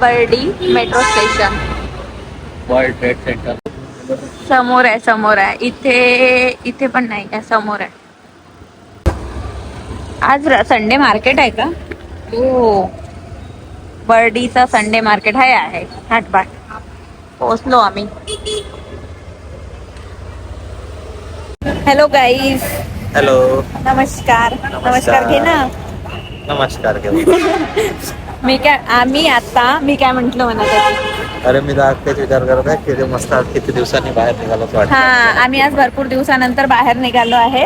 Burdi metro station world trade centre समोर आहे. इथे पण नाही आहे, समोर आहे. आज संडे मार्केट आहे का? हो, बर्डीचा संडे मार्केट आहे हाटबाट. पोहोचलो आम्ही. Hello guys. हॅलो. नमस्कार. घे ना. नमस्कार मी काय म्हंटल म्हणत अरे मी तेच विचार करत आहे की मस्त आज किती दिवसांनी बाहेर निघालो वाटतं. आम्ही आज भरपूर दिवसानंतर बाहेर निघालो आहे.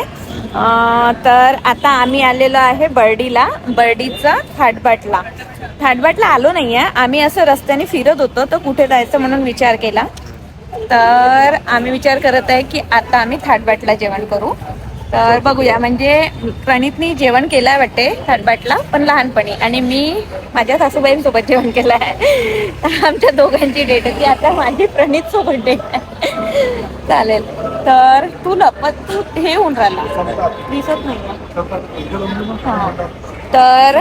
तर आता आम्ही आलेलो आहे बर्डीचा थाटबाटला आलो नाहीये आम्ही. असं रस्त्याने फिरत होतो तर कुठे जायचं म्हणून विचार केला. तर आम्ही विचार करत आहे की आता आम्ही थाटबाटला जेवण करू. तर बघूया. म्हणजे प्रणितनी जेवण केलंय वाटते थाटबाटला, पण लहानपणी. आणि मी माझ्या सासूबाईंसोबत जेवण केलं आहे. आमच्या दोघांची डेट होती. आता माझी प्रणित सोबत डेट आहे. चालेल. तर तू हे होऊन राहिला दिसत नाही. तर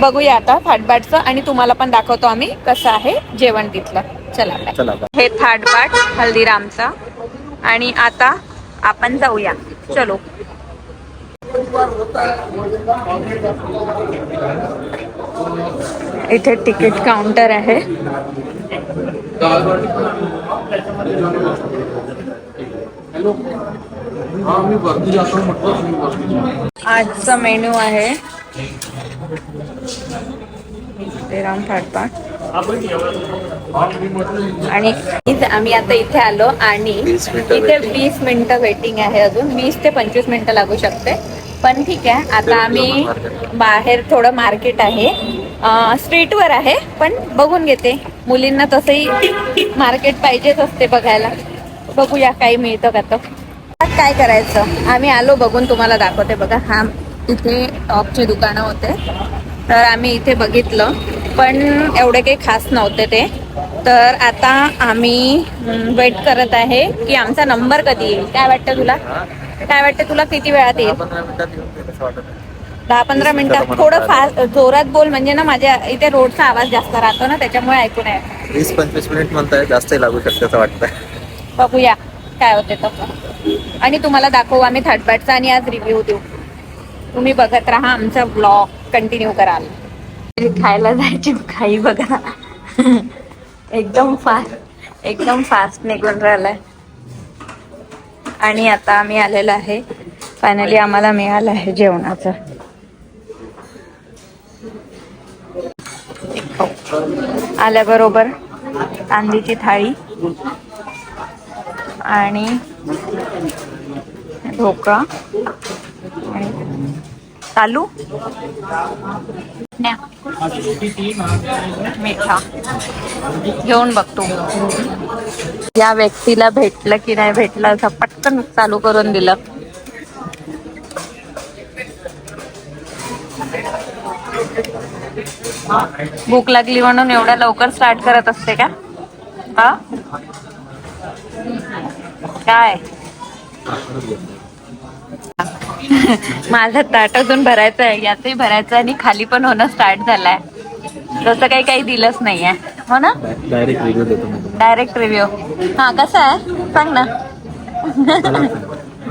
बघूया आता थाटबाटचं, आणि तुम्हाला पण दाखवतो आम्ही कसं आहे जेवण तिथलं. चला. हे थाटबाट हल्दीरामचा. आणि आता आपण जाऊया. चलो. इथे तिकीट काउंटर आहे. आजचा मेनू आहे राम थाटबाट. आणि आम्ही आता इथे आलो आणि इथे 20 मिनिटं वेटिंग आहे. अजून 20 ते 25 मिनिटं लागू शकते, पण ठीक आहे. आता आम्ही बाहेर थोडं मार्केट आहे, स्ट्रीटवर आहे, पण बघून घेते. मुलींना तसंही मार्केट पाहिजेच असते बघायला. बघूया काही मिळतं का. तर काय करायचं, आम्ही आलो बघून तुम्हाला दाखवते. बघा, इथे टॉपचे दुकानं होते. तर आम्ही इथे बघितलं, पण एवढे काही खास नव्हते ते. तर आता आम्ही वेट करत आहे की आमचा नंबर कधी येईल. काय वाटतं तुला किती वेळात येईल? 10-15 मिनिटात. थोडं फास्ट जोरात बोल, म्हणजे ना माझ्या इथे रोडचा आवाज जास्त राहतो ना, त्याच्यामुळे ऐकू नये. 20-25 मिनिट म्हणताय, जास्त लागू शकते असं वाटतंय. बघूया काय होते तसं, आणि तुम्हाला दाखवू आम्ही थाटबाटचा, आणि आज रिव्ह्यू देऊ. तुम्ही बघत राहा, आमचा ब्लॉग कंटिन्यू कराल. खायला जायची काही बघा. एकदम फास्ट निघून राहिलाय. आणि आता आम्ही आलेलो आहे, फायनली आम्हाला मिळालं आहे जेवणाचं. आल्याबरोबर कांदीची थाळी आणि ढोकळा आणि तालू मिठा घेऊन बघतो. या व्यक्तीला भेटलं की नाही भेटलं असं पटकन चालू करून दिलं. भूक लागली म्हणून एवढ्या लवकर स्टार्ट करत असते का? काय माझं ताट अजून भरायचं आहे, याचही भरायचं, आणि खाली पण होणं स्टार्ट झालंय. जसं काही दिलंच नाहीये, हो ना. Direct review. कसा आहे सांग ना.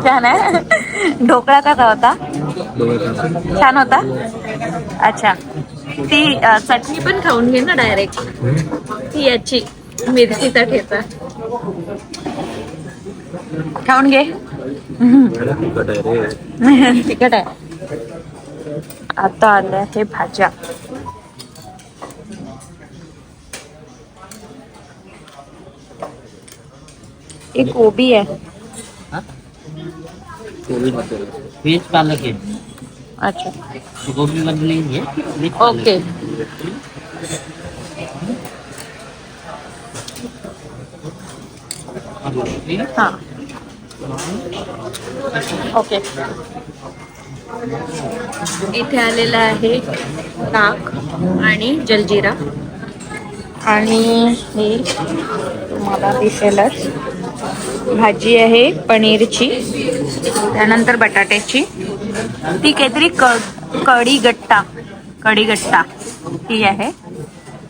छान आहे. ढोकळा कसा होता? छान होता. अच्छा, ती चटणी पण खाऊन घे ना डायरेक्ट. ती याची मिरचीचा ठेचा खाऊन घे. तिखट आहे. आता आल्या हे भाज्या. एक गोबी आहे. व्हेज पालक आहे. अच्छा, गोबी मधली ओके. हा, ओके. इथे आलेला आहे ताक आणि जलजिरा, आणि हे तुम्हाला दिसेलच. भाजी आहे पनीरची, त्यानंतर बटाट्याची, ती काहीतरी कढीगट्टा ती आहे,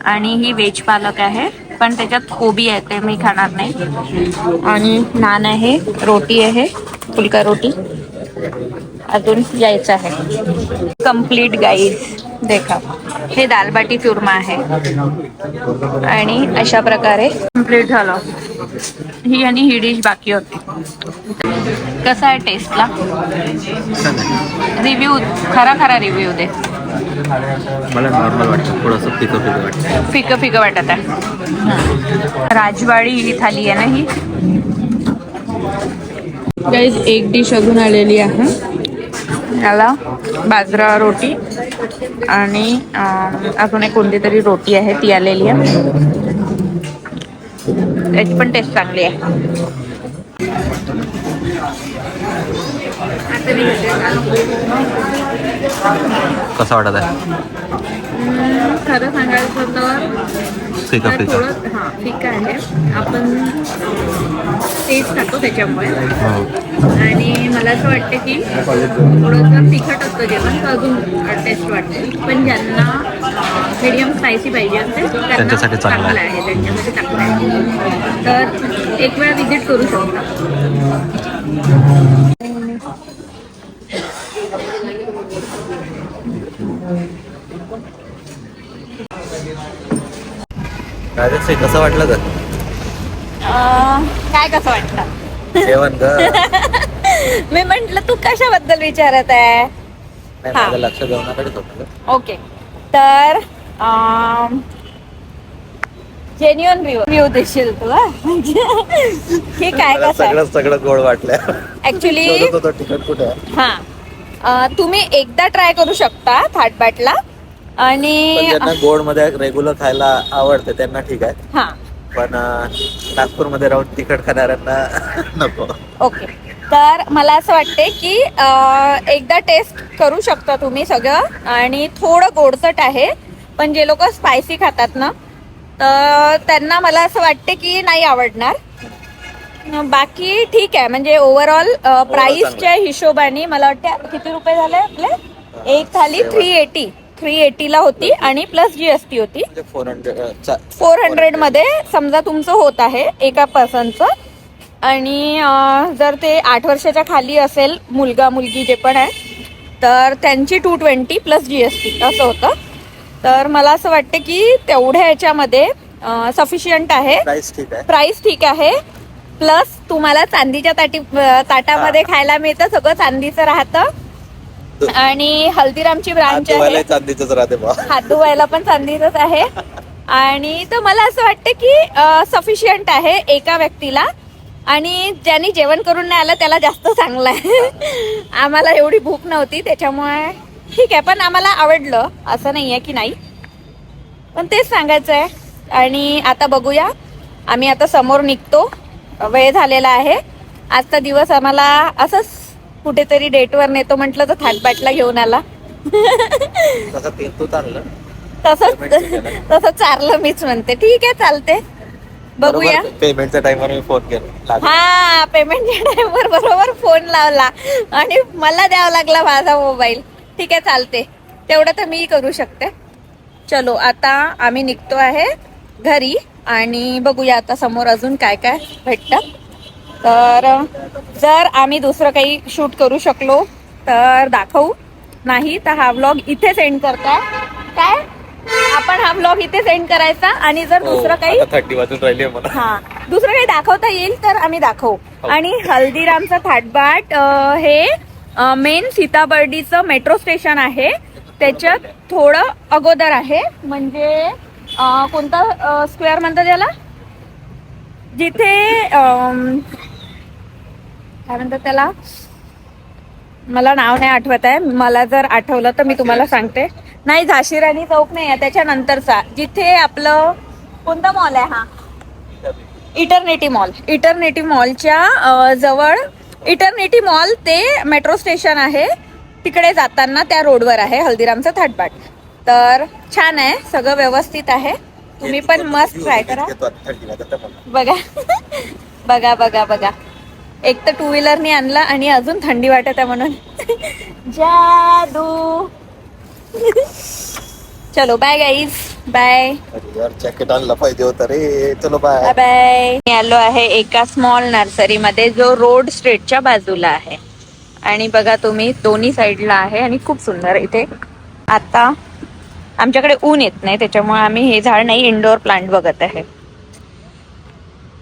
आणि ही व्हेज पालक आहे, पण त्याच्यात कोबी आहे, ते मी खाणार नाही. आणि नान आहे, रोटी आहे, फुलका रोटी. अजून यायचं आहे. कंप्लीट गाईड देखा. हे दाल बाटी चुरमा आहे. आणि अशा प्रकारे कंप्लीट झालं. ही आणि ही डिश बाकी होती. कसा आहे टेस्टला? रिव्ह्यू, खरा रिव्ह्यू दे. मला नॉर्मल वाटतं, थोडंसं फिकं फिकं वाटतं. फिकं फिकं वाटत आहे. राजवाडी ही थाली आहे ना ही. गाईज एक डिश अजून आलेली आहे. याला बाजरा रोटी आणि अजून एक कोणती तरी रोटी आहे ती आलेली आहे. त्याची पण टेस्ट चांगली आहे. कसं वाटत आहे? खरं सांगायचं तर फिकं फिकं. थोडं हां फिकं आहे. आपण टेस्ट खातो त्याच्यामुळे. आणि मला असं वाटतं की थोडंसं तिखट असतं जेवण तर अजून टेस्ट वाटते. पण ज्यांना मीडियम स्पायसी पाहिजे असते त्यांच्यासाठी चांगलं आहे. त्यांच्यासाठी चांगलं आहे. तर एक वेळा विजिट करू शकता. राजश्री कसं वाटलं ग काय कसं वाटतं जेवण ग? मी म्हंटल तू कशाबद्दल विचारत आहे. नाही, माझं लक्ष जेवणाकडेच होतं ग. ओके, तर जेन्युअन रिव्ह्यू देशील तुला. हे काय मला कसं आहे सगळं गोड वाटलं. ऍक्च्युली. शोधत होतो तिखट कुठे आहे. हा, तुम्ही एकदा ट्राय करू शकता थाटबाटला. पण आणि ज्यांना गोड मध्ये रेग्युलर खायला आवडते त्यांना ठीक आहे. हा पण नागपूरमध्ये राहून तिखट खाणाऱ्यांना नको. ओके, तर मला असं वाटते की एकदा टेस्ट करू शकता तुम्ही सगळं. आणि थोडं गोडसट आहे, पण जे लोक स्पायसी खातात ना तर त्यांना मला असं वाटते की नाही आवडणार. बाकी ठीक आहे. म्हणजे ओव्हरऑल प्राइसच्या हिशोबाने मला वाटतं किती रुपये झाले आपले. एक थाली 380 ला होती आणि प्लस GST होती. 400 मध्ये समजा तुमचं होत आहे एका पर्सनचं. आणि जर ते 8 वर्षाच्या खाली असेल, मुलगा मुलगी जे पण आहे, तर त्यांची 220 प्लस GST असं होतं. तर मला असं वाटतं की तेवढ्या याच्यामध्ये सफिशियंट आहे. प्राइस ठीक आहे. प्लस तुम्हाला चांदीच्या ताटामध्ये खायला मिळतं. सगळं चांदीचं राहतं. आणि हल्दीरामची ब्रांच आहे, चांदीच राहते. हात धुवायला पण चांदीचंच आहे. आणि तर मला असं वाटतं की सफिशियंट आहे एका व्यक्तीला. आणि ज्यांनी जेवण करून नाही आलं त्याला जास्त चांगलं आहे. आम्हाला एवढी भूक नव्हती त्याच्यामुळे ठीक आहे. पण आम्हाला आवडलं असं नाही आहे की नाही, पण तेच सांगायचं आहे. आणि आता बघूया, आम्ही आता समोर निघतो. वेळ झालेला आहे. आजचा दिवस आम्हाला असंच कुठेतरी डेटवर नेतो म्हटलं तर थाटबाटला घेऊन आला. तसं चारलं मीच म्हणते. ठीक आहे, चालते. बघूया. पेमेंटच्या टाइमवर मी फोन केला. हा, पेमेंटच्या टाइमवर बरोबर फोन लावला आणि मला द्यावा लागला माझा मोबाईल. ठीक आहे, चालते. तेवढं तर मी करू शकते. चलो, आता आम्ही निघतो आहे घरी. आणि बघूया आता समोर अजून काय काय भेटतं. तर जर आम्ही दुसरं काही शूट करू शकलो तर दाखवू, नाही तर हा व्लॉग इथे सेंड करताय. काय आपण हा व्लॉग इथे सेंड करायचा. आणि जर दुसरं काही 30 वाजून राहिले मला. हा, दुसरं काही दाखवता येईल तर आम्ही दाखवू. आणि हल्दीरामचं थाटबाट हे मेन सीताबर्डीचं मेट्रो स्टेशन आहे, त्याच्यात थोडं अगोदर आहे. म्हणजे कोणता स्क्वेअर म्हणतात त्याला, जिथे काय म्हणतात त्याला, मला नाव नाही आठवत आहे. मला जर आठवलं तर मी तुम्हाला सांगते. नाही, झाशीराणी चौक नाही आहे, त्याच्यानंतरचा जिथे आपलं कोणता मॉल आहे, हा इटर्निटी मॉलच्या जवळ. इटर्निटी मॉल ते मेट्रो स्टेशन आहे, तिकडे जाताना त्या रोडवर आहे हल्दीरामचं थाटबाट. तर छान आहे, सगळं व्यवस्थित आहे. तुम्ही पण मस्त ट्राय करा. बघा बघा बघा बघा. एक तर 2 व्हीलरनी आणलं आणि अजून थंडी वाटत आहे म्हणून. जादू. चलो, बाय गाईज. बाय अरे यार जॅकेट आणला पाहिजे होता रे. चलो बाय. Bye bye. मी आलो आहे एका स्मॉल नर्सरी मध्ये जो रोड स्ट्रीटच्या बाजूला आहे. आणि बघा तुम्ही दोन्ही साईडला आहे आणि खूप सुंदर इथे. आता आमच्याकडे ऊन येत नाही त्याच्यामुळे आम्ही हे झाड नाही इंडोर प्लांट बघत आहे.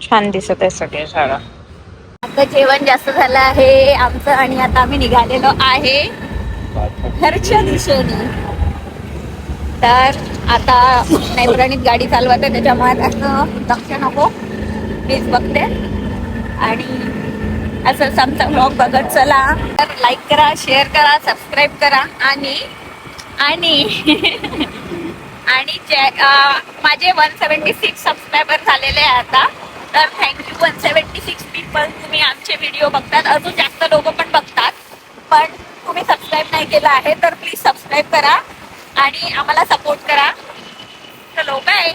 छान दिसत आहे सगळे झाड. आता जेवण जास्त झालं आहे आमचं आणि आता आम्ही निघालेलो आहे घरच्या दिशेने. तर आता नैप्रणित गाडी चालवते त्याच्यामुळे असं लक्ष नको. प्लीज बघते आणि असं आमचा ब्लॉग बघत चला. तर लाईक करा, शेअर करा, सबस्क्राईब करा आणि आणि आणि माझे 176 सबस्क्रायबर झालेले आहे आता. तर थँक्यू 176 पीपल. तुम्ही आमचे व्हिडिओ बघतात, अजून जास्त लोक पण बघतात पण तुम्ही सबस्क्राईब नाही केलं आहे तर प्लीज सबस्क्राईब करा आणि आम्हाला सपोर्ट करा. चलो बाय.